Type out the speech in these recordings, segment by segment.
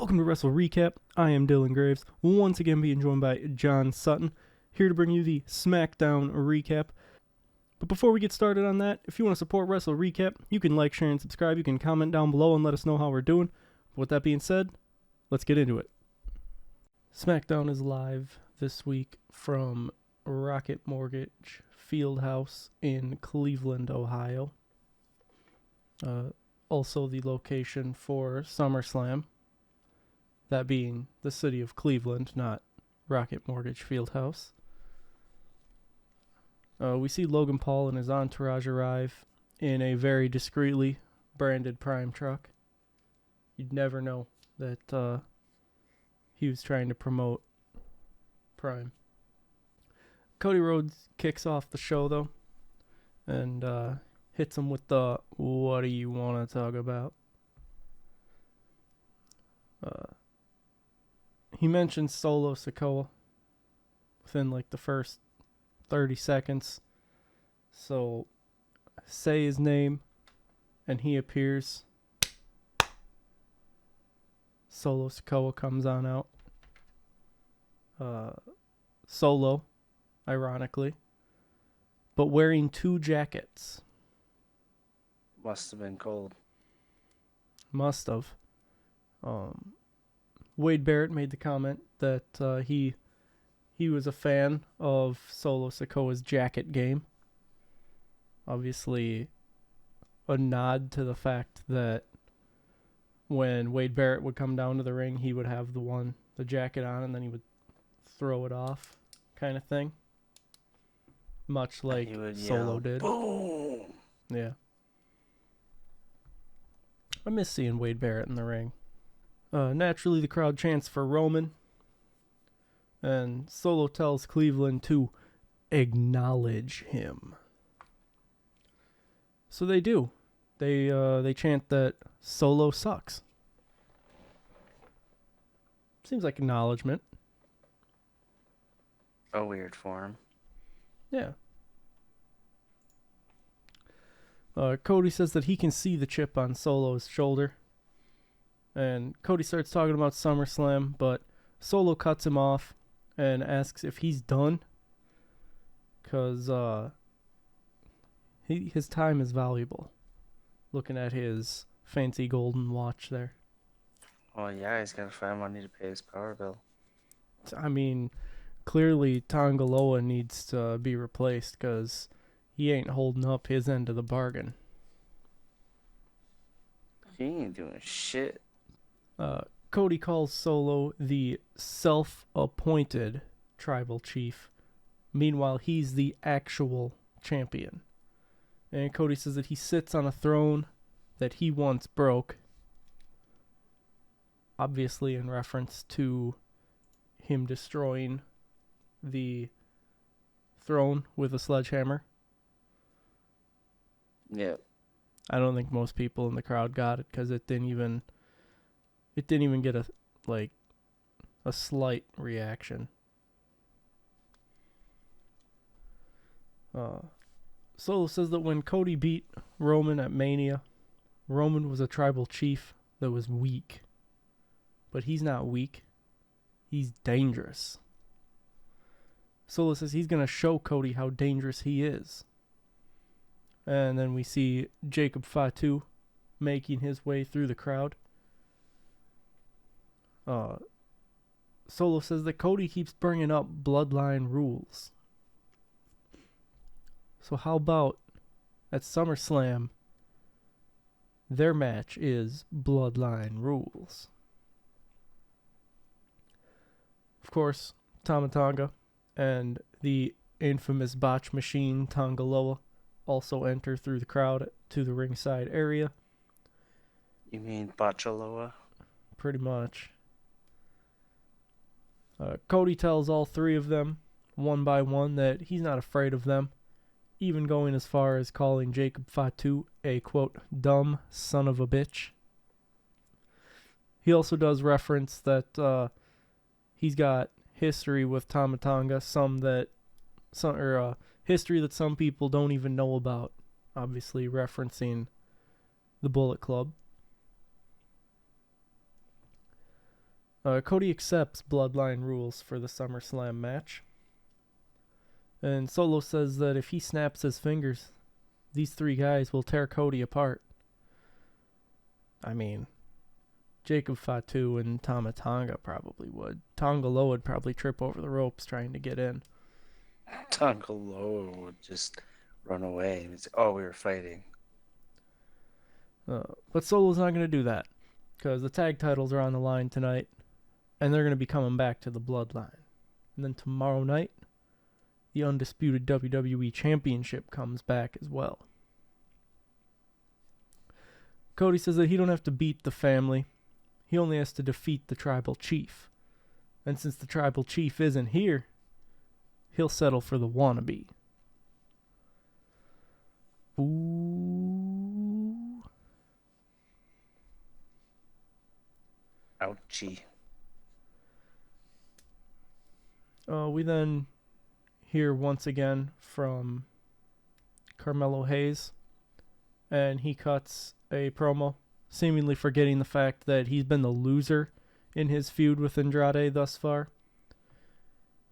Welcome to WrestleRecap. I am Dylan Graives, once again being joined by John Sutton, here to bring you the SmackDown recap. But before we get started on that, if you want to support WrestleRecap, you can like, share, and subscribe. You can comment down below and let us know how we're doing. But with that being said, let's get into it. SmackDown is live this week from Rocket Mortgage Fieldhouse in Cleveland, Ohio. Also the location for SummerSlam. That being the city of Cleveland, not Rocket Mortgage Fieldhouse. We see Logan Paul and his entourage arrive in a very discreetly branded Prime truck. You'd never know that he was trying to promote Prime. Cody Rhodes kicks off the show, though, and hits him with the, "What do you want to talk about?" He mentions Solo Sikoa within like the first 30 seconds. So say his name and he appears. Solo Sikoa comes on out. Solo, ironically, but wearing two jackets. Must have been cold. Must have. Wade Barrett made the comment that he was a fan of Solo Sikoa's jacket game. Obviously, a nod to the fact that when Wade Barrett would come down to the ring, he would have the jacket on, and then he would throw it off, kind of thing. Much like Solo did. Boom! Yeah. I miss seeing Wade Barrett in the ring. Naturally, the crowd chants for Roman, and Solo tells Cleveland to acknowledge him. So they do. They chant that Solo sucks. Seems like acknowledgement. A weird form. Yeah. Cody says that he can see the chip on Solo's shoulder. And Cody starts talking about SummerSlam, but Solo cuts him off and asks if he's done. Because his time is valuable. Looking at his fancy golden watch there. Oh yeah, he's gotta find money to pay his power bill. I mean, clearly Tonga Loa needs to be replaced because he ain't holding up his end of the bargain. He ain't doing shit. Cody calls Solo the self-appointed tribal chief. Meanwhile, he's the actual champion. And Cody says that he sits on a throne that he once broke. Obviously in reference to him destroying the throne with a sledgehammer. Yep. I don't think most people in the crowd got it because it didn't even get a slight reaction. Solo says that when Cody beat Roman at Mania, Roman was a tribal chief that was weak. But he's not weak. He's dangerous. Solo says he's going to show Cody how dangerous he is. And then we see Jacob Fatu making his way through the crowd. Solo says that Cody keeps bringing up bloodline rules. So how about at SummerSlam, their match is bloodline rules. Of course, Tama Tonga and the infamous botch machine Tonga Loa also enter through the crowd to the ringside area. You mean Bachaloa? Pretty much. Cody tells all three of them, one by one, that he's not afraid of them, even going as far as calling Jacob Fatu a, quote, dumb son of a bitch. He also does reference that he's got history with Tama Tonga, history that some people don't even know about, obviously referencing the Bullet Club. Cody accepts Bloodline rules for the SummerSlam match. And Solo says that if he snaps his fingers, these three guys will tear Cody apart. I mean, Jacob Fatu and Tama Tonga probably would. Tonga Loa would probably trip over the ropes trying to get in. Tonga Loa would just run away and say, "Oh, we were fighting." But Solo's not going to do that, because the tag titles are on the line tonight, and they're going to be coming back to the Bloodline. And then tomorrow night, the undisputed WWE Championship comes back as well. Cody says that he don't have to beat the family. He only has to defeat the tribal chief. And since the tribal chief isn't here, he'll settle for the wannabe. Ooh. Ouchie. We then hear once again from Carmelo Hayes, and he cuts a promo, seemingly forgetting the fact that he's been the loser in his feud with Andrade thus far.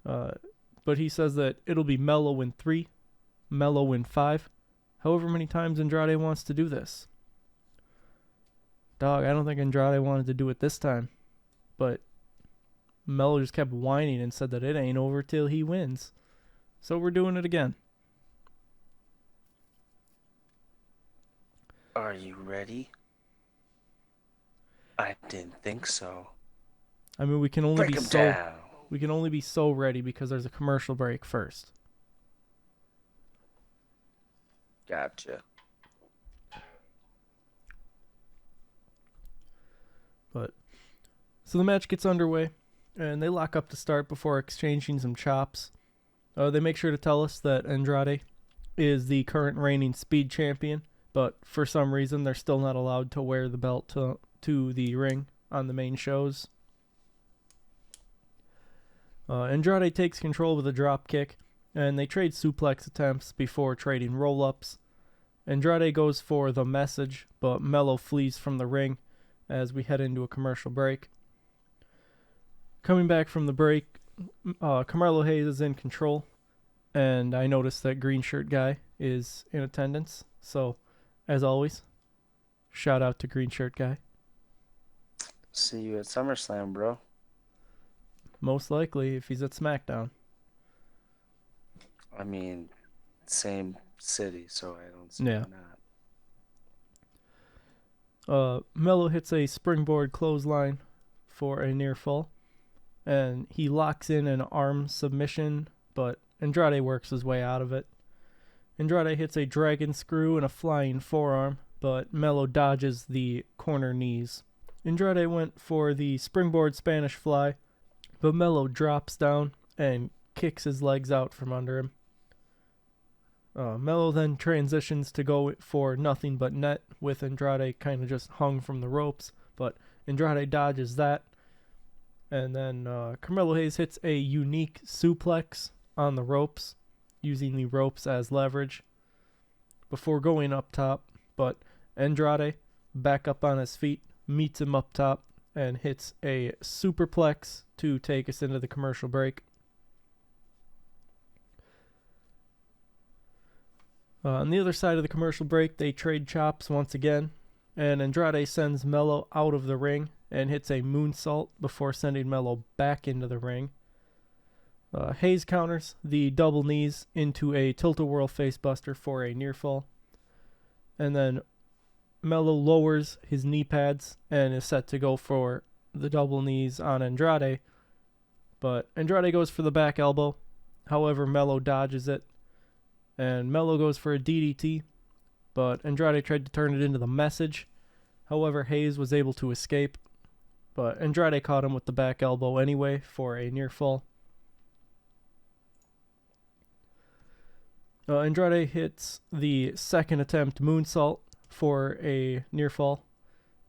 But he says that it'll be Melo in 3, Melo in 5, however many times Andrade wants to do this. Dog, I don't think Andrade wanted to do it this time, but Melo just kept whining and said that it ain't over till he wins. So we're doing it again. Are you ready? I didn't think so. I mean, we can only Break be 'em so down. we can only be so ready because there's a commercial break first. Gotcha. But so the match gets underway, and they lock up to start before exchanging some chops. They make sure to tell us that Andrade is the current reigning Speed Champion, but for some reason they're still not allowed to wear the belt to the ring on the main shows. Andrade takes control with a drop kick, and they trade suplex attempts before trading roll-ups. Andrade goes for the message, but Melo flees from the ring as we head into a commercial break. Coming back from the break, Carmelo Hayes is in control, and I noticed that green shirt guy is in attendance. So, as always, shout out to green shirt guy. See you at SummerSlam, bro. Most likely, if he's at SmackDown. I mean, same city, so I don't see Yeah. why not. Melo hits a springboard clothesline for a near fall, and he locks in an arm submission, but Andrade works his way out of it. Andrade hits a dragon screw and a flying forearm, but Melo dodges the corner knees. Andrade went for the springboard Spanish fly, but Melo drops down and kicks his legs out from under him. Melo then transitions to go for nothing but net, with Andrade kind of just hung from the ropes, but Andrade dodges that. And then Carmelo Hayes hits a unique suplex on the ropes, using the ropes as leverage before going up top, but Andrade, back up on his feet, meets him up top and hits a superplex to take us into the commercial break. On the other side of the commercial break, they trade chops once again, and Andrade sends Melo out of the ring and hits a moonsault before sending Melo back into the ring. Hayes counters the double knees into a tilt-a-whirl facebuster for a near fall, and then Melo lowers his knee pads and is set to go for the double knees on Andrade, but Andrade goes for the back elbow. However, Melo dodges it, and Melo goes for a DDT, but Andrade tried to turn it into the message. However, Hayes was able to escape, but Andrade caught him with the back elbow anyway for a near fall. Andrade hits the second attempt moonsault for a near fall,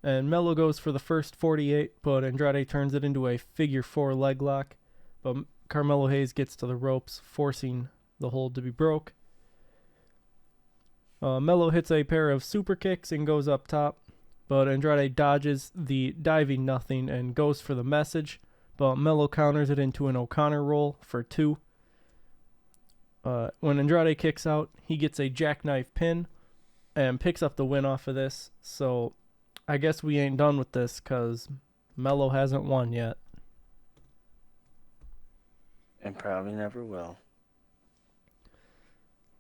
and Melo goes for the first 48, but Andrade turns it into a figure 4 leg lock, but Carmelo Hayes gets to the ropes, forcing the hold to be broke. Melo hits a pair of super kicks and goes up top, but Andrade dodges the diving nothing and goes for the message, but Mello counters it into an O'Connor roll for 2. When Andrade kicks out, he gets a jackknife pin and picks up the win off of this. So I guess we ain't done with this because Mello hasn't won yet. And probably never will.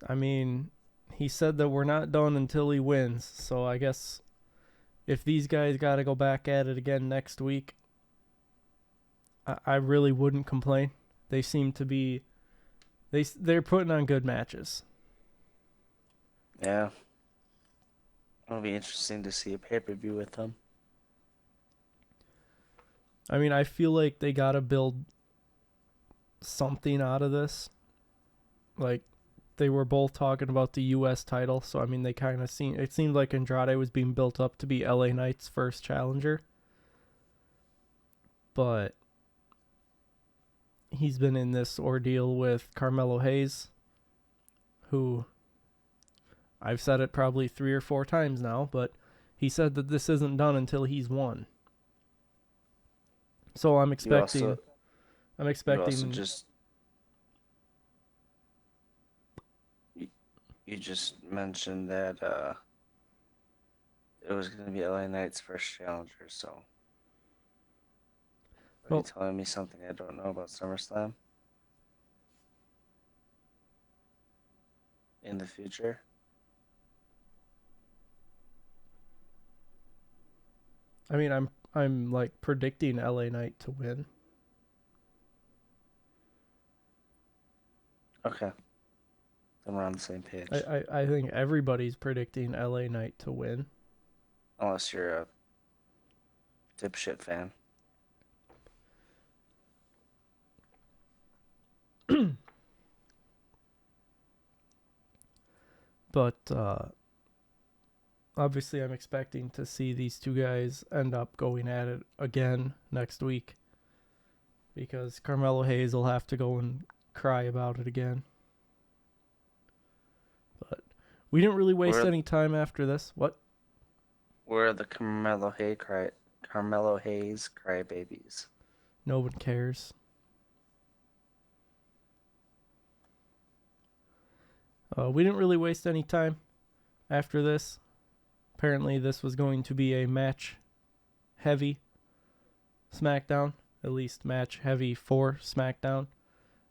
I mean, he said that we're not done until he wins. So I guess if these guys got to go back at it again next week, I really wouldn't complain. They seem to be... They're putting on good matches. Yeah. It'll be interesting to see a pay-per-view with them. I mean, I feel like they got to build something out of this. Like, they were both talking about the U.S. title, so I mean, they kind of it seemed like Andrade was being built up to be LA Knight's first challenger. But he's been in this ordeal with Carmelo Hayes, who I've said it probably 3 or 4 times now, but he said that this isn't done until he's won. So I'm expecting. You just mentioned that it was going to be LA Knight's first challenger, so are you telling me something I don't know about SummerSlam in the future? I mean, I'm like predicting LA Knight to win. Okay. Then we're on the same page. I think everybody's predicting LA Knight to win. Unless you're a dipshit fan. But obviously I'm expecting to see these two guys end up going at it again next week, because Carmelo Hayes will have to go and cry about it again. But we didn't really waste any time after this. What? Where are the Carmelo Hayes crybabies? No one cares. We didn't really waste any time after this. Apparently this was going to be a match-heavy SmackDown. At least match-heavy for SmackDown.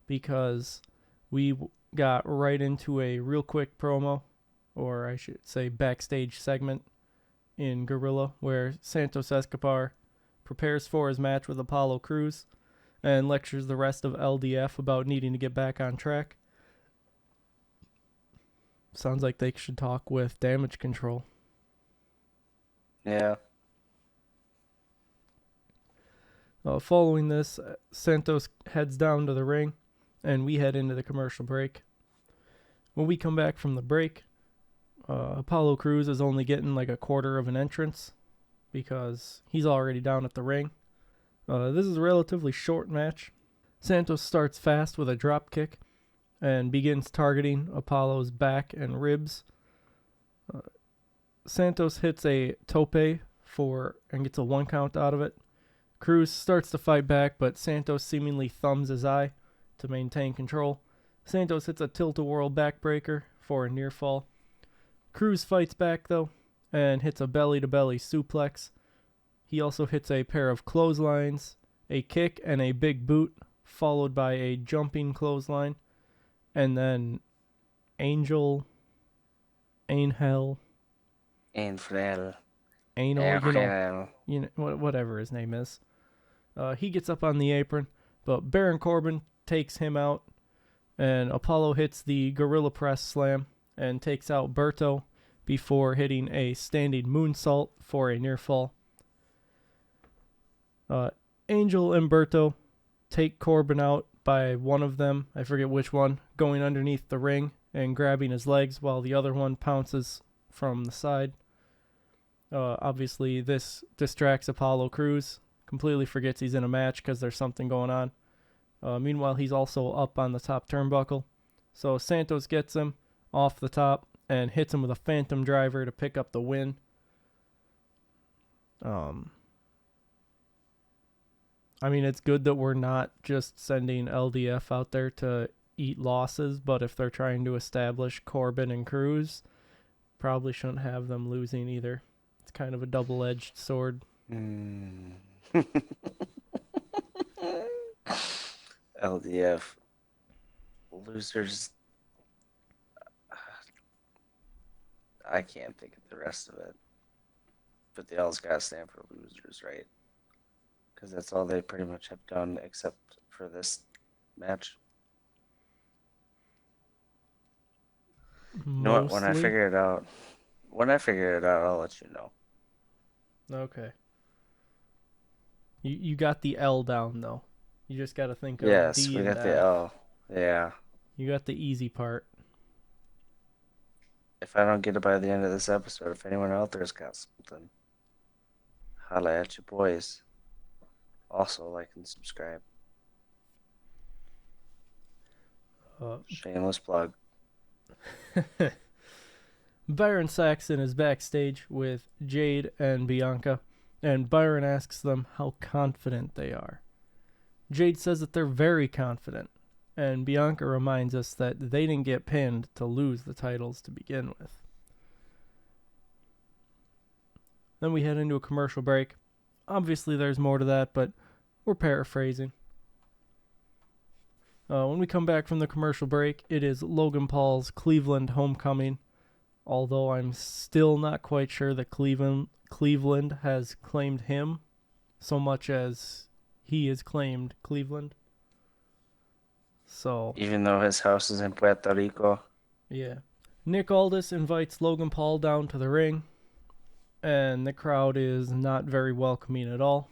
Because we got right into a real quick promo, or I should say backstage segment, in Gorilla, where Santos Escobar prepares for his match with Apollo Crews and lectures the rest of LDF about needing to get back on track. Sounds like they should talk with Damage Control. Yeah. Following this, Santos heads down to the ring, and we head into the commercial break. When we come back from the break, Apollo Crews is only getting like a quarter of an entrance because he's already down at the ring. This is a relatively short match. Santos starts fast with a drop kick and begins targeting Apollo's back and ribs. Santos hits a tope and gets a 1 count out of it. Crews starts to fight back, but Santos seemingly thumbs his eye to maintain control. Santos hits a tilt-a-whirl backbreaker for a near fall. Crews fights back though and hits a belly-to-belly suplex. He also hits a pair of clotheslines, a kick, and a big boot, followed by a jumping clothesline. And then Angel, whatever his name is. He gets up on the apron, but Baron Corbin takes him out, and Apollo hits the Gorilla Press Slam and takes out Berto before hitting a standing moonsault for a near fall. Angel and Berto take Corbin out by one of them, I forget which one, going underneath the ring and grabbing his legs while the other one pounces from the side. Obviously, this distracts Apollo Crews. Completely forgets he's in a match because there's something going on. Meanwhile, he's also up on the top turnbuckle. So Santos gets him off the top and hits him with a phantom driver to pick up the win. I mean, it's good that we're not just sending LDF out there to eat losses, but if they're trying to establish Corbin and Cruz, probably shouldn't have them losing either. It's kind of a double-edged sword. LDF losers. I can't think of the rest of it. But the L's gotta stand for losers, right? Because that's all they pretty much have done except for this match. You know what? When I figure it out, I'll let you know. Okay. You got the L down though. You just got to think of yes, D we and got the F. L. Yeah. You got the easy part. If I don't get it by the end of this episode, if anyone out there's got something, holla at you boys. Also, like and subscribe. Shameless plug. Byron Saxton is backstage with Jade and Bianca, and Byron asks them how confident they are. Jade says that they're very confident, and Bianca reminds us that they didn't get pinned to lose the titles to begin with. Then we head into a commercial break. Obviously there's more to that, but we're paraphrasing. When we come back from the commercial break, it is Logan Paul's Cleveland homecoming, although I'm still not quite sure that Cleveland has claimed him so much as he has claimed Cleveland. So even though his house is in Puerto Rico. Yeah. Nick Aldis invites Logan Paul down to the ring, and the crowd is not very welcoming at all.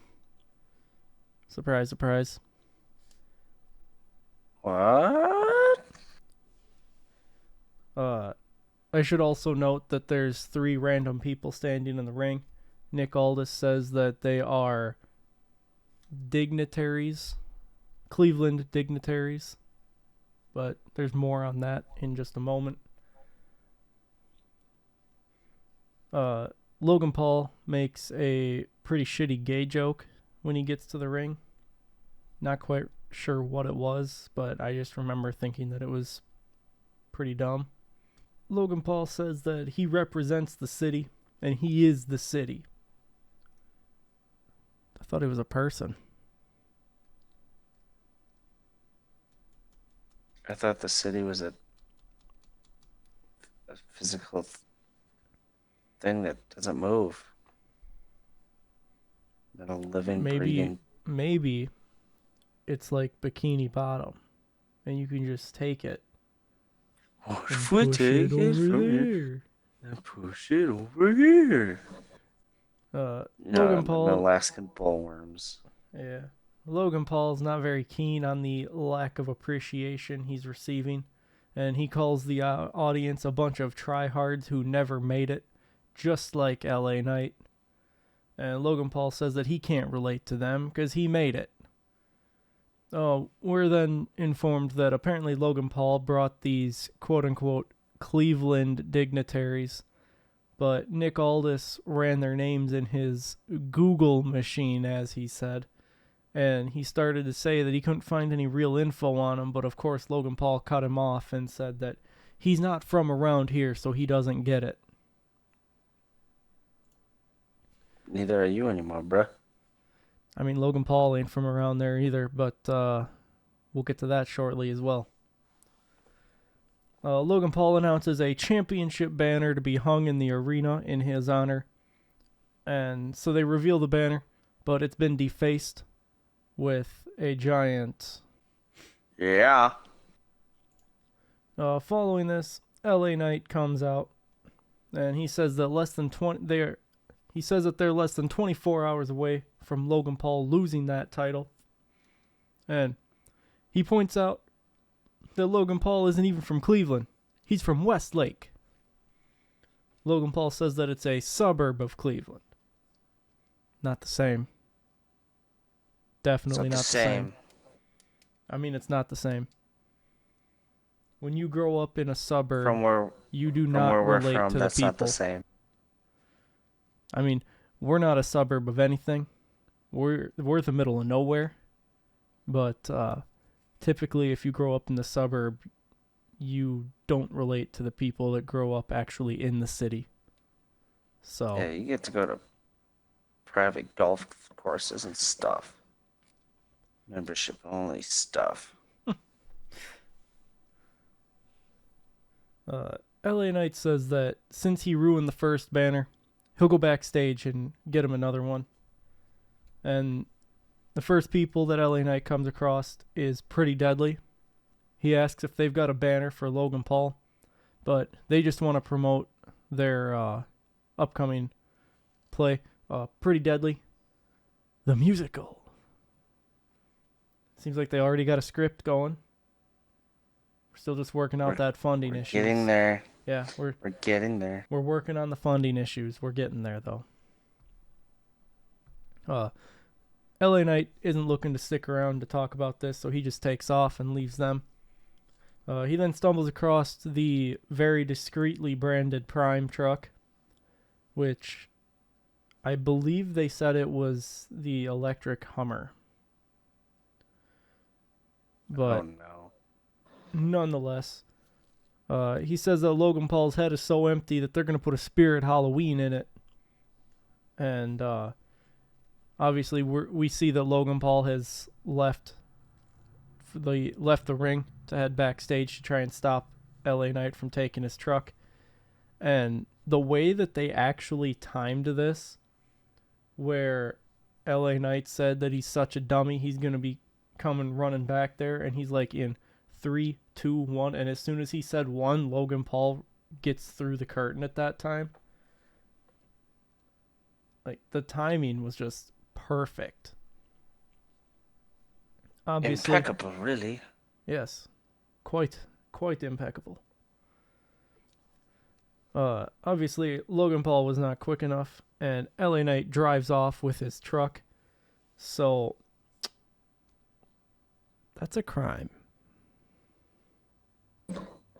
Surprise, surprise. What? I should also note that there's 3 random people standing in the ring. Nick Aldis says that they are dignitaries, Cleveland dignitaries, but there's more on that in just a moment. Logan Paul makes a pretty shitty gay joke when he gets to the ring. Not quite sure what it was, but I just remember thinking that it was pretty dumb. Logan Paul says that he represents the city, and he is the city. I thought he was a person. I thought the city was a physical thing that doesn't move. That a living, breathing. Maybe it's like Bikini Bottom, and you can just take it. Push it over there. And push it over here. Logan Paul. Alaskan bullworms. Yeah. Logan Paul's not very keen on the lack of appreciation he's receiving, and he calls the audience a bunch of tryhards who never made it, just like LA Knight. And Logan Paul says that he can't relate to them because he made it. We're then informed that apparently Logan Paul brought these quote-unquote Cleveland dignitaries, but Nick Aldis ran their names in his Google machine, as he said, and he started to say that he couldn't find any real info on them, but of course Logan Paul cut him off and said that he's not from around here, so he doesn't get it. Neither are you anymore, bruh. I mean, Logan Paul ain't from around there either, but we'll get to that shortly as well. Logan Paul announces a championship banner to be hung in the arena in his honor. And so they reveal the banner, but it's been defaced with a giant... Yeah. Following this, LA Knight comes out, and he says that they're less than 24 hours away from Logan Paul losing that title. And he points out that Logan Paul isn't even from Cleveland. He's from Westlake. Logan Paul says that it's a suburb of Cleveland. Not the same. Definitely not the same. I mean, it's not the same. When you grow up in a suburb, you do not relate to the people. That's not the same. I mean, we're not a suburb of anything. We're the middle of nowhere. But typically, if you grow up in the suburb, you don't relate to the people that grow up actually in the city. So Yeah, you get to go to private golf courses and stuff. Membership only stuff. LA Knight says that since he ruined the first banner, he'll go backstage and get him another one. And the first people that LA Knight comes across is Pretty Deadly. He asks if they've got a banner for Logan Paul, but they just want to promote their upcoming play, Pretty Deadly, the musical. Seems like they already got a script going. We're still just working out that funding issue. Getting there. Yeah, we're getting there. We're working on the funding issues. We're getting there though. LA Knight isn't looking to stick around to talk about this, so he just takes off and leaves them. He then stumbles across the very discreetly branded Prime truck, which I believe they said it was the electric Hummer. But oh no. Nonetheless, he says that Logan Paul's head is so empty that they're going to put a Spirit Halloween in it. And obviously we see that Logan Paul has left the ring to head backstage to try and stop LA Knight from taking his truck. And the way that they actually timed this, where LA Knight said that he's such a dummy, he's going to be coming running back there, and he's like in 3, 2, 1, and as soon as he said 1, Logan Paul gets through the curtain at that time. Like, the timing was just perfect. Obviously, impeccable, really. Yes, quite impeccable. Obviously, Logan Paul was not quick enough, and LA Knight drives off with his truck. So, that's a crime.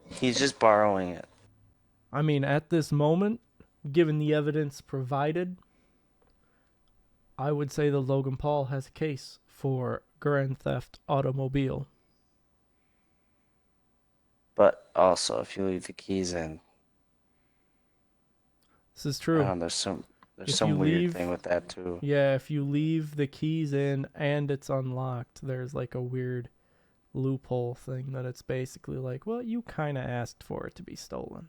He's just borrowing it. I mean, at this moment, given the evidence provided, I would say that Logan Paul has a case for grand theft automobile. But also, if you leave the keys in, this is true. There's some weird thing with that too. Yeah, if you leave the keys in and it's unlocked, there's like a weird loophole thing that it's basically like, well, you kind of asked for it to be stolen.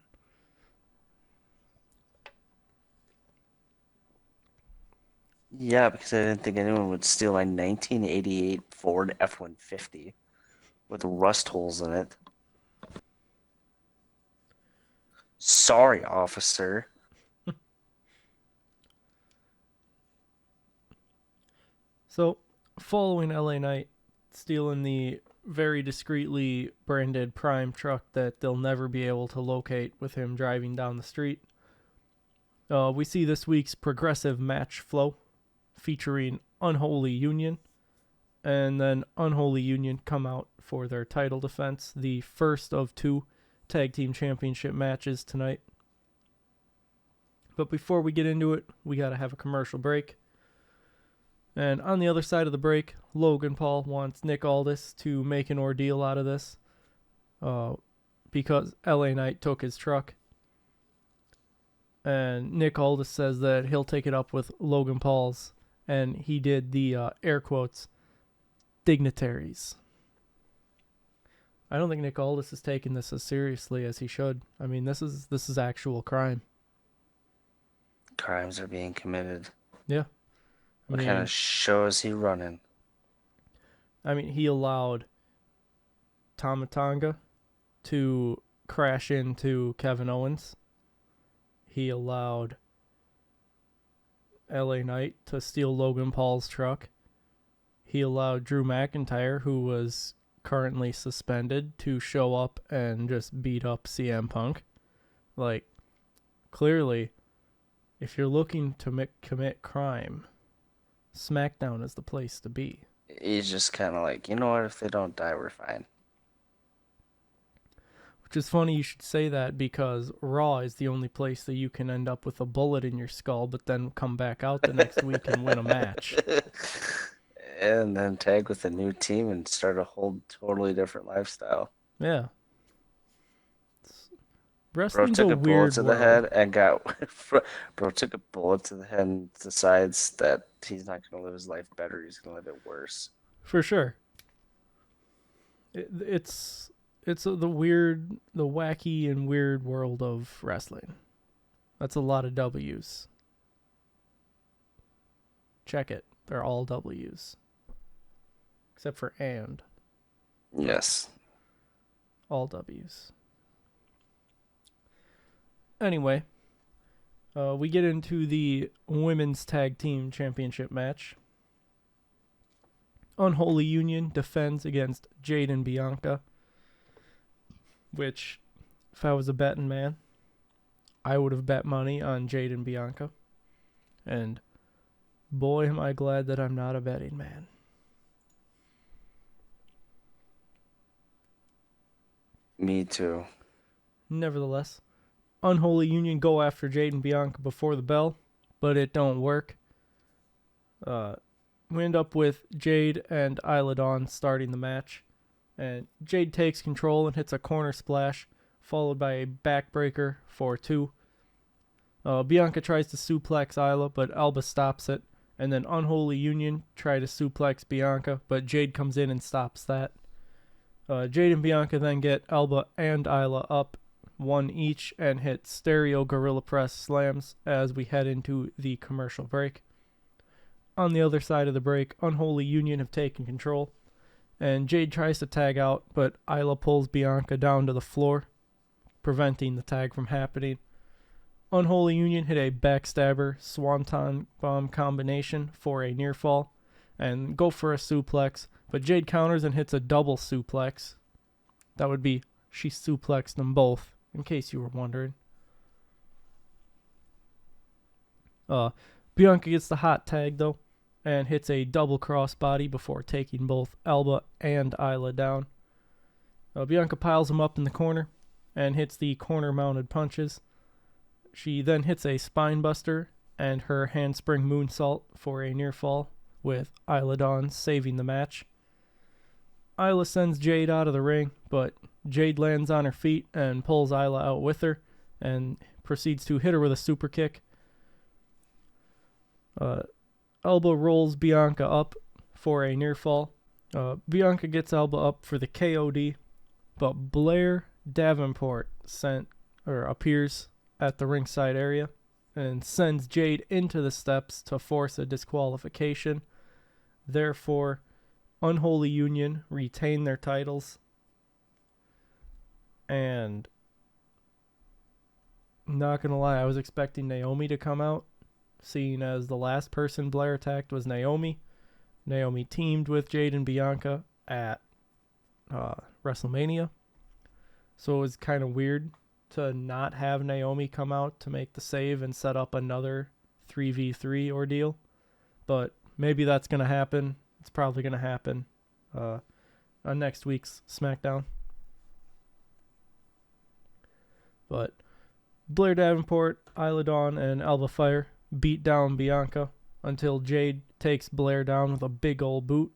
Yeah, because I didn't think anyone would steal my 1988 Ford F-150 with rust holes in it. Sorry, officer. So, following LA Knight stealing the very discreetly branded Prime truck that they'll never be able to locate with him driving down the street, we see this week's progressive match flow featuring Unholy Union, and then Unholy Union come out for their title defense, the first of 2 tag team championship matches tonight. But before we get into it, we gotta have a commercial break. And on the other side of the break, Logan Paul wants Nick Aldis to make an ordeal out of this because LA Knight took his truck. And Nick Aldis says that he'll take it up with Logan Paul's, and he did the air quotes, dignitaries. I don't think Nick Aldis is taking this as seriously as he should. I mean, this is actual crime. Crimes are being committed. Yeah. What kind of show is he running? I mean, he allowed Tama Tonga to crash into Kevin Owens. He allowed LA Knight to steal Logan Paul's truck. He allowed Drew McIntyre, who was currently suspended, to show up and just beat up CM Punk. Like, clearly, if you're looking to commit crime, SmackDown is the place to be. He's just kind of like, you know what? If they don't die, we're fine. Which is funny you should say that because Raw is the only place that you can end up with a bullet in your skull, but then come back out the next week and win a match. And then tag with a new team and start a whole totally different lifestyle. Yeah. Bro Wrestling's took a a bullet weird to the world. head and bro took a bullet to the head and decides that he's not going to live his life better. He's going to live it worse. For sure. It's the wacky and weird world of wrestling. That's a lot of W's. Check it. They're all W's. Except for and. Yes. All W's. Anyway, we get into the Women's Tag Team Championship match. Unholy Union defends against Jade and Bianca. Which, if I was a betting man, I would have bet money on Jade and Bianca. And boy, am I glad that I'm not a betting man. Me too. Nevertheless, Unholy Union go after Jade and Bianca before the bell, but it don't work. We end up with Jade and Isla Dawn starting the match. And Jade takes control and hits a corner splash, followed by a backbreaker for 2. Bianca tries to suplex Isla, but Alba stops it. And then Unholy Union try to suplex Bianca, but Jade comes in and stops that. Jade and Bianca then get Alba and Isla up, 1 each, and hit stereo gorilla press slams as we head into the commercial break. On the other side of the break, Unholy Union have taken control, and Jade tries to tag out, but Isla pulls Bianca down to the floor, preventing the tag from happening. Unholy Union hit a backstabber swanton bomb combination for a near fall, and go for a suplex, but Jade counters and hits a double suplex. That would be, she suplexed them both, in case you were wondering. Bianca gets the hot tag, though, and hits a double crossbody before taking both Alba and Isla down. Bianca piles them up in the corner and hits the corner-mounted punches. She then hits a spine buster and her handspring moonsault for a near fall, with Isla Dawn saving the match. Isla sends Jade out of the ring, but Jade lands on her feet and pulls Isla out with her and proceeds to hit her with a super kick. Alba rolls Bianca up for a near fall. Bianca gets Alba up for the KOD, but Blair Davenport appears at the ringside area and sends Jade into the steps to force a disqualification. Therefore, Unholy Union retain their titles. And not gonna lie, I was expecting Naomi to come out, seeing as the last person Blair attacked was Naomi. Naomi teamed with Jade and Bianca at WrestleMania. So it was kind of weird to not have Naomi come out to make the save and set up another 3v3 ordeal. But maybe that's going to happen. It's probably going to happen on next week's SmackDown. But Blair Davenport, Isla Dawn, and Alba Fire beat down Bianca until Jade takes Blair down with a big old boot.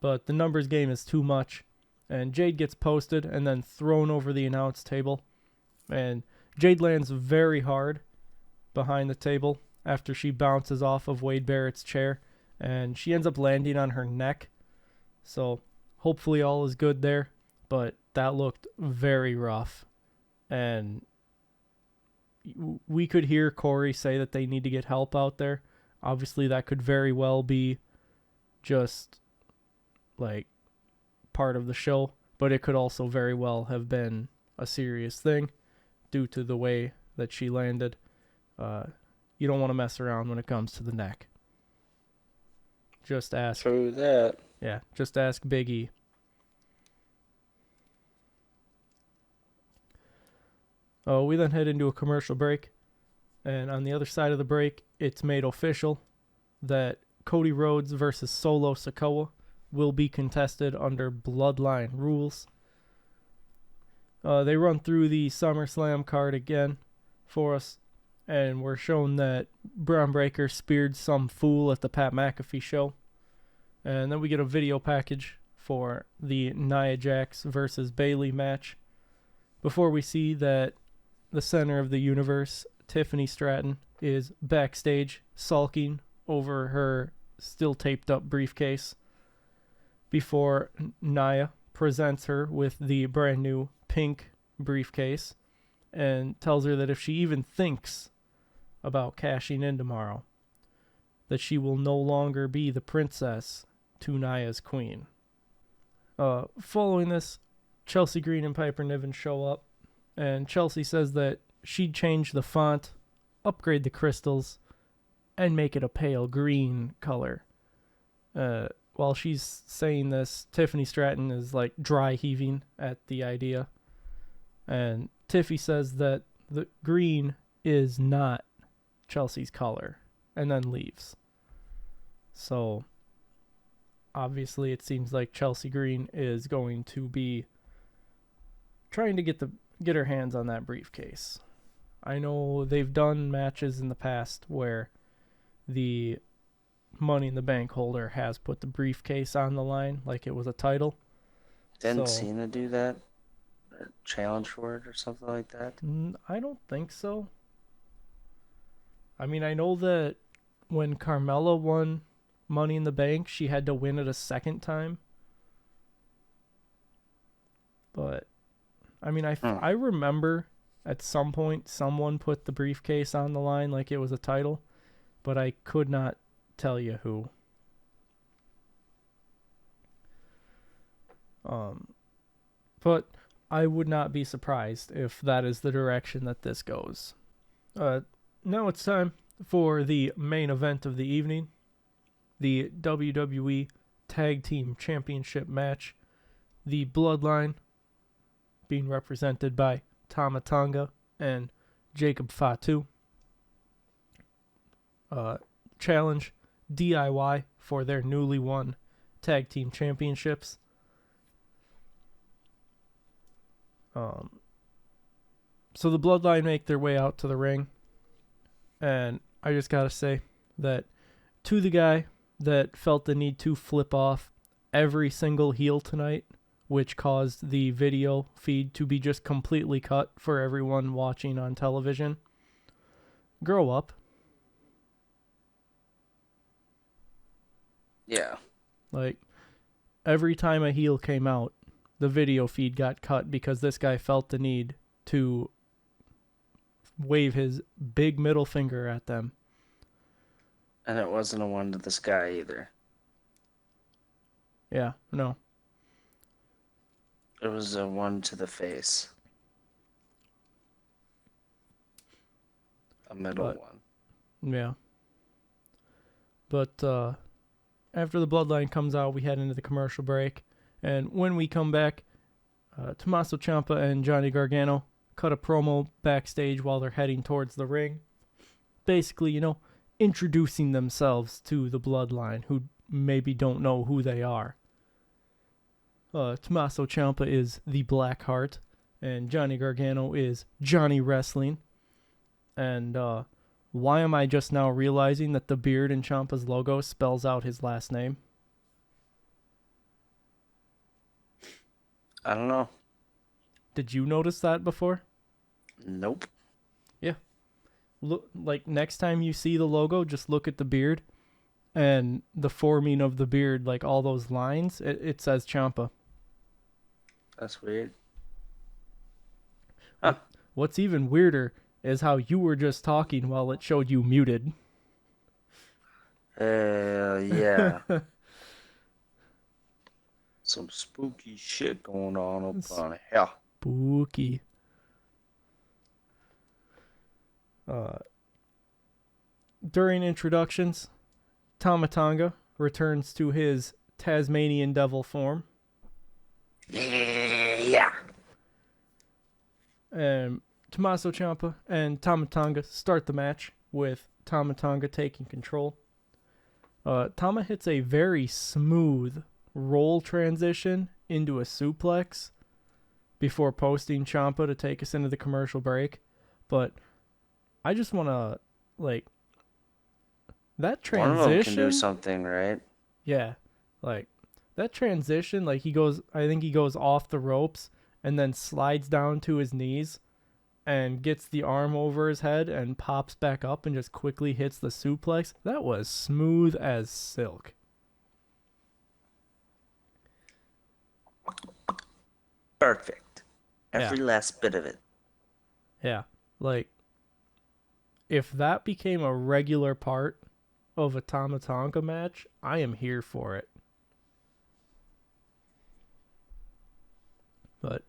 But the numbers game is too much, and Jade gets posted and then thrown over the announce table. And Jade lands very hard behind the table after she bounces off of Wade Barrett's chair, and she ends up landing on her neck. So hopefully all is good there, but that looked very rough. And we could hear Corey say that they need to get help out there. Obviously, that could very well be just like part of the show, but it could also very well have been a serious thing due to the way that she landed. You don't want to mess around when it comes to the neck. Just ask. True that. Yeah, just ask Big E. We then head into a commercial break, and on the other side of the break, it's made official that Cody Rhodes versus Solo Sikoa will be contested under Bloodline rules. They run through the SummerSlam card again for us, and we're shown that Braun Breaker speared some fool at the Pat McAfee show. And then we get a video package for the Nia Jax versus Bayley match, before we see that the center of the universe, Tiffany Stratton, is backstage sulking over her still taped up briefcase before Nia presents her with the brand new pink briefcase and tells her that if she even thinks about cashing in tomorrow, that she will no longer be the princess to Nia's queen. Following this, Chelsea Green and Piper Niven show up, and Chelsea says that she'd change the font, upgrade the crystals, and make it a pale green color. While she's saying this, Tiffany Stratton is like dry heaving at the idea. And Tiffy says that the green is not Chelsea's color, and then leaves. So obviously it seems like Chelsea Green is going to be trying to get her hands on that briefcase. I know they've done matches in the past where the Money in the Bank holder has put the briefcase on the line like it was a title. Didn't Cena do that? Or challenge for it or something like that? I don't think so. I mean, I know that when Carmella won Money in the Bank, she had to win it a second time. But, I mean, I remember at some point someone put the briefcase on the line like it was a title, but I could not tell you who. But I would not be surprised if that is the direction that this goes. Now it's time for the main event of the evening, the WWE Tag Team Championship match. The Bloodline, being represented by Tama Tonga and Jacob Fatu, challenge DIY for their newly won Tag Team Championships. So the Bloodline make their way out to the ring, and I just gotta say that to the guy that felt the need to flip off every single heel tonight, which caused the video feed to be just completely cut for everyone watching on television, grow up. Yeah. Like, every time a heel came out, the video feed got cut because this guy felt the need to wave his big middle finger at them. And it wasn't a one to the sky either. Yeah, no. It was a one to the face. A middle one. Yeah. But after the Bloodline comes out, we head into the commercial break. And when we come back, Tommaso Ciampa and Johnny Gargano cut a promo backstage while they're heading towards the ring. Basically, introducing themselves to the Bloodline, who maybe don't know who they are. Tommaso Ciampa is the Blackheart, and Johnny Gargano is Johnny Wrestling. And why am I just now realizing that the beard in Ciampa's logo spells out his last name? I don't know. Did you notice that before? Nope. Yeah. Look, like next time you see the logo, just look at the beard, and the forming of the beard, like all those lines, it says Ciampa. That's weird. Huh. What's even weirder is how you were just talking while it showed you muted. Yeah. Some spooky shit going on up on here. Spooky. During introductions, Tama Tonga returns to his Tasmanian devil form. Yeah. Tommaso Ciampa and Tama Tonga start the match with Tama Tonga taking control. Tama hits a very smooth roll transition into a suplex before posting Ciampa to take us into the commercial break. But I just want to, like, that transition. One of them can do something, right? Yeah. Like, that transition, like, I think he goes off the ropes and then slides down to his knees and gets the arm over his head and pops back up and just quickly hits the suplex. That was smooth as silk. Perfect. Every last bit of it. Yeah. Like, if that became a regular part of a Tama Tonga match, I am here for it. But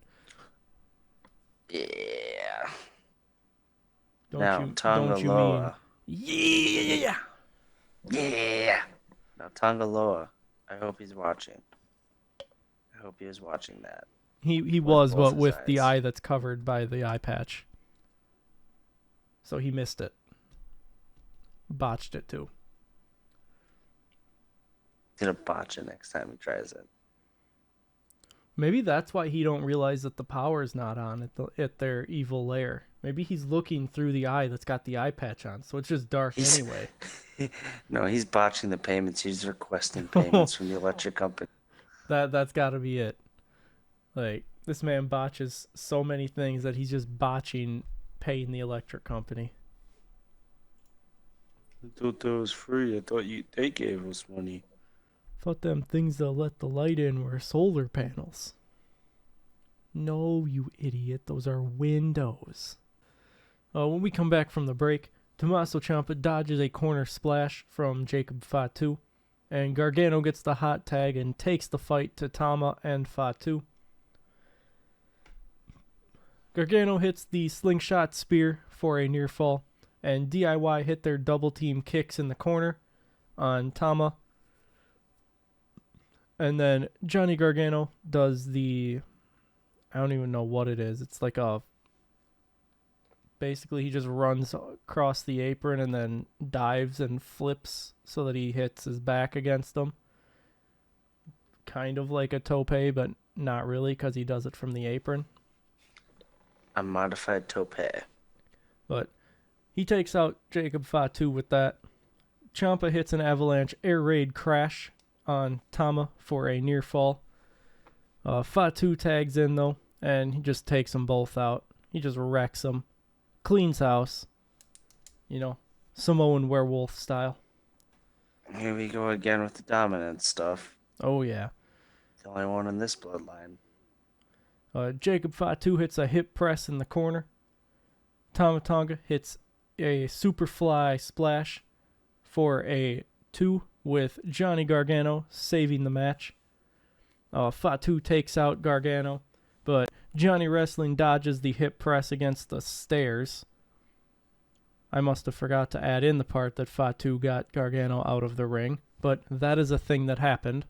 yeah. Don't you mean yeah? Yeah. Now Tongaloa, I hope he's watching. I hope he is watching that. He was, but with the eyes. eye that's covered by the eye patch. So he missed it. Botched it too. Gonna botch it next time he tries it. Maybe that's why he don't realize that the power's not on at their evil lair. Maybe he's looking through the eye that's got the eye patch on, so it's just dark anyway. No, he's botching the payments. He's requesting payments from the electric company. That's got to be it. Like, this man botches so many things that he's just botching paying the electric company. I thought that was free. I thought they gave us money. Thought them things that let the light in were solar panels. No, you idiot. Those are windows. When we come back from the break, Tommaso Ciampa dodges a corner splash from Jacob Fatu, and Gargano gets the hot tag and takes the fight to Tama and Fatu. Gargano hits the slingshot spear for a near fall, and DIY hit their double team kicks in the corner on Tama. And then Johnny Gargano does I don't even know what it is. It's like basically he just runs across the apron and then dives and flips so that he hits his back against them. Kind of like a tope, but not really because he does it from the apron. A modified tope. But he takes out Jacob Fatu with that. Ciampa hits an avalanche air raid crash on Tama for a near fall. Fatu tags in though, and he just takes them both out. He just wrecks them. Cleans house. You know, Samoan werewolf style. Here we go again with the dominant stuff. Oh yeah. The only one in this bloodline. Jacob Fatu hits a hip press in the corner. Tama Tonga hits a superfly splash for a 2 with Johnny Gargano saving the match. Fatu takes out Gargano, but Johnny Wrestling dodges the hip press against the stairs. I must have forgot to add in the part that Fatu got Gargano out of the ring, but that is a thing that happened.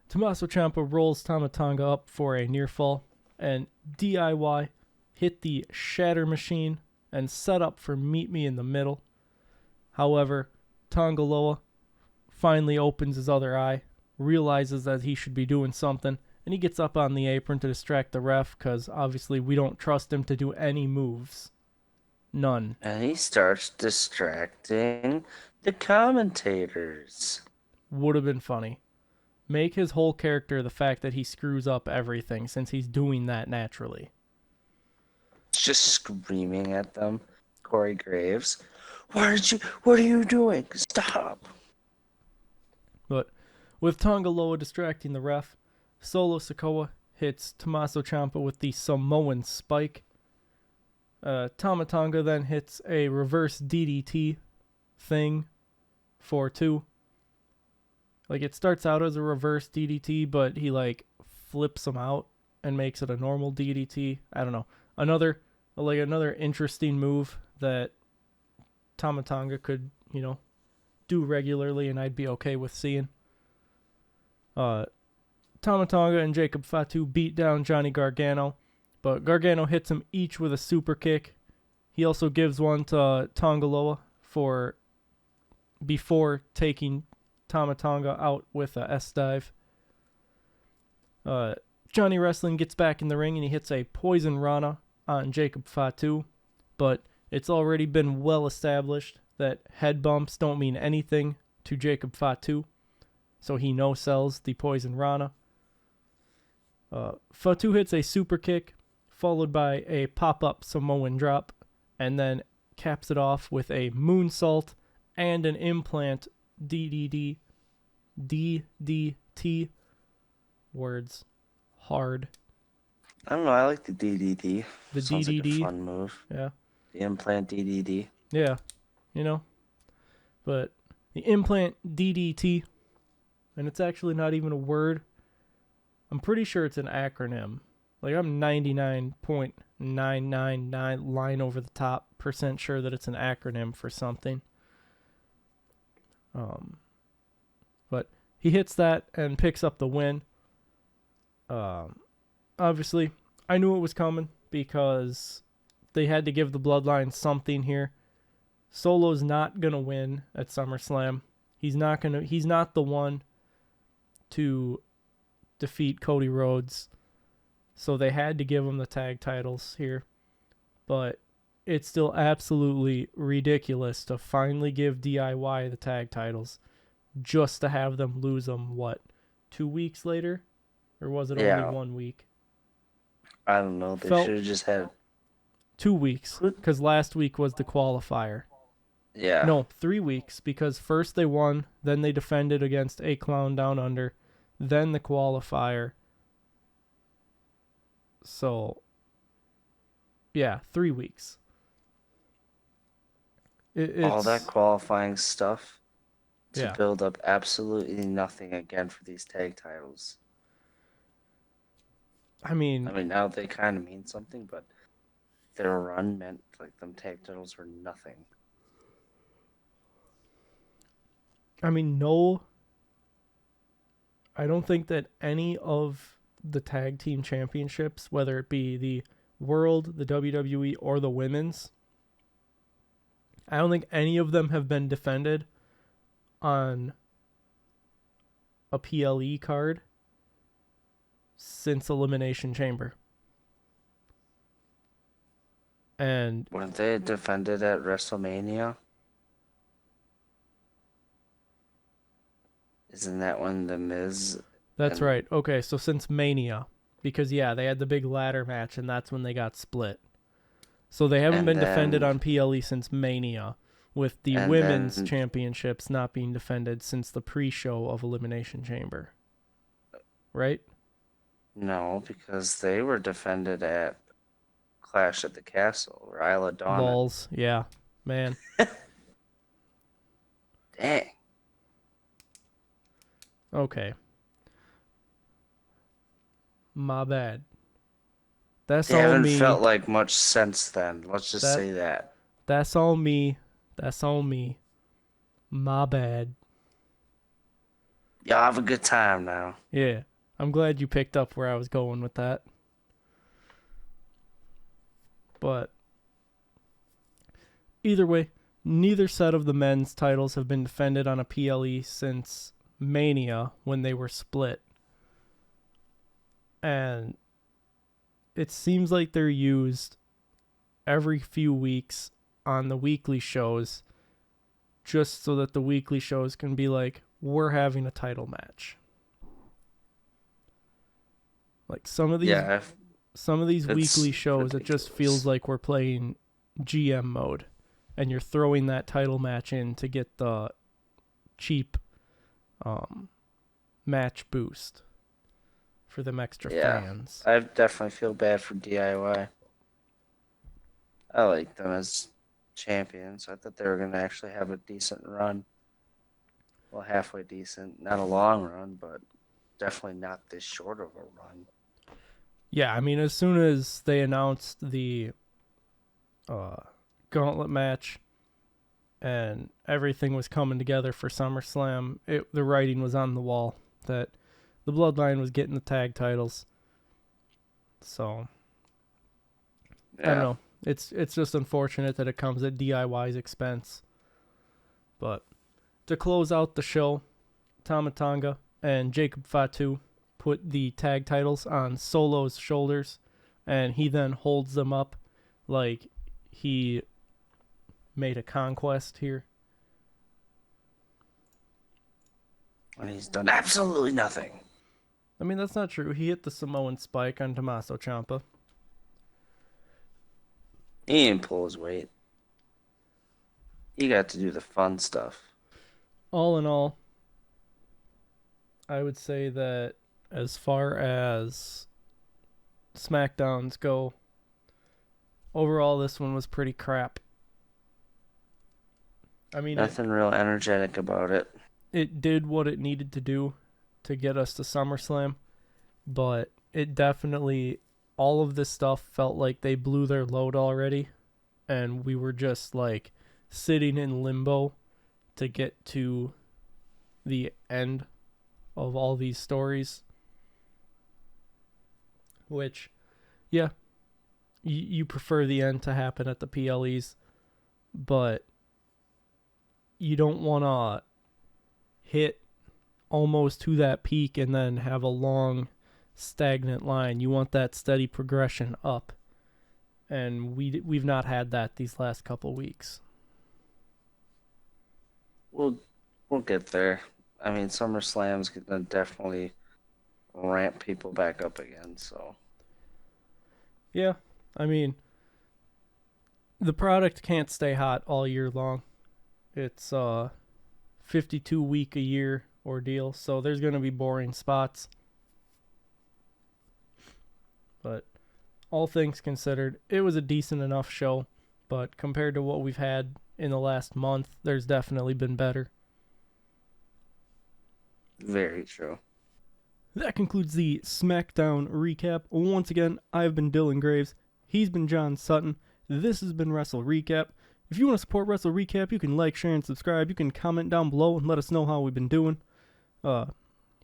Tommaso Ciampa rolls Tama Tonga up for a near fall, and DIY hit the shatter machine and set up for Meet Me in the Middle. However, Tongaloa finally opens his other eye, realizes that he should be doing something, and he gets up on the apron to distract the ref because obviously we don't trust him to do any moves. None. And he starts distracting the commentators. Would have been funny. Make his whole character the fact that he screws up everything since he's doing that naturally. It's just screaming at them. Corey Graves. What are you doing? Stop. But with Tongaloa distracting the ref, Solo Sikoa hits Tommaso Ciampa with the Samoan spike. Tama Tonga then hits a reverse DDT thing for 2. Like, it starts out as a reverse DDT, but he, like, flips him out and makes it a normal DDT. I don't know. Another interesting move that Tama Tonga could, do regularly, and I'd be okay with seeing. Tama Tonga and Jacob Fatu beat down Johnny Gargano, but Gargano hits him each with a super kick. He also gives one to Tongaloa before taking Tama Tonga out with a S-dive. Johnny Wrestling gets back in the ring and he hits a Poison Rana on Jacob Fatu, but it's already been well established that head bumps don't mean anything to Jacob Fatu, so he no-sells the Poison Rana. Fatu hits a super kick, followed by a pop-up Samoan drop, and then caps it off with a moonsault and an implant DDT. Words. Hard. I don't know. I like the DDT. The Sounds DDT. like a fun move. Yeah. The implant DDT. Yeah. But the implant DDT, and it's actually not even a word. I'm pretty sure it's an acronym. Like, I'm 99.999 line over the top % sure that it's an acronym for something. But he hits that and picks up the win. Obviously, I knew it was coming because they had to give the Bloodline something here. Solo's not gonna win at SummerSlam. He's not the one to defeat Cody Rhodes. So they had to give him the tag titles here. But it's still absolutely ridiculous to finally give DIY the tag titles just to have them lose them, 2 weeks later? Or was it only 1 week? I don't know. They should have just had 2 weeks, because last week was the qualifier. Yeah. No, 3 weeks, because first they won, then they defended against A Clown Down Under, then the qualifier. So, yeah, 3 weeks. All that qualifying stuff to Yeah. build up absolutely nothing again for these tag titles. I mean, now they kind of mean something, but their run meant like them tag titles were nothing. I mean, no, I don't think that any of the tag team championships, whether it be the World, the WWE, or the Women's, I don't think any of them have been defended on a PLE card since Elimination Chamber. And Weren't they defended at WrestleMania? Isn't that when The Miz... that's right. Okay, so since Mania, because they had the big ladder match, and that's when they got split. So they haven't been defended on PLE since Mania, with the women's championships not being defended since the pre-show of Elimination Chamber. Right? No, because they were defended at Clash at the Castle, where Isla Dawn... Balls, yeah. Man. Dang. Okay. My bad. That's They all haven't me. felt like much since then. Let's just say that. That's all me. That's all me. My bad. Y'all have a good time now. Yeah. I'm glad you picked up where I was going with that. But either way, neither set of the men's titles have been defended on a PLE since Mania when they were split. And it seems like they're used every few weeks on the weekly shows just so that the weekly shows can be like, we're having a title match. Like some of these weekly shows, it just feels like we're playing GM mode and you're throwing that title match in to get the cheap match boost for them extra fans. I definitely feel bad for DIY. I like them as champions. I thought they were going to actually have a decent run. Well, halfway decent. Not a long run, but definitely not this short of a run. Yeah, I mean, as soon as they announced the gauntlet match and everything was coming together for SummerSlam, the writing was on the wall that the Bloodline was getting the tag titles. So, I don't know. It's just unfortunate that it comes at DIY's expense. But to close out the show, Tama Tonga and Jacob Fatu put the tag titles on Solo's shoulders, and he then holds them up like he made a conquest here. And he's done absolutely nothing. I mean, that's not true. He hit the Samoan spike on Tommaso Ciampa. He didn't pull his weight. He got to do the fun stuff. All in all, I would say that as far as SmackDowns go, overall this one was pretty crap. I mean, nothing real energetic about it. It did what it needed to do to get us to SummerSlam, but it definitely, all of this stuff felt like they blew their load already, and we were just like sitting in limbo to get to the end of all these stories. Which, yeah, you prefer the end to happen at the PLEs, but you don't want to hit almost to that peak and then have a long stagnant line. You want that steady progression up, and we've not had that these last couple weeks. We'll get there. I mean, SummerSlam's gonna definitely ramp people back up again. So yeah, I mean, the product can't stay hot all year long. It's 52 week a year ordeal, so there's going to be boring spots. But all things considered, it was a decent enough show, but compared to what we've had in the last month, there's definitely been better. Very true. That concludes the SmackDown recap. Once again, I've been Dylan Graives. He's been John Sutton. This has been WrestleRecap. If you want to support WrestleRecap, you can like, share, and subscribe. You can comment down below and let us know how we've been doing. You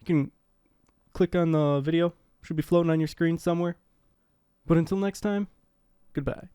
can click on the video. Should be floating on your screen somewhere. But until next time, goodbye.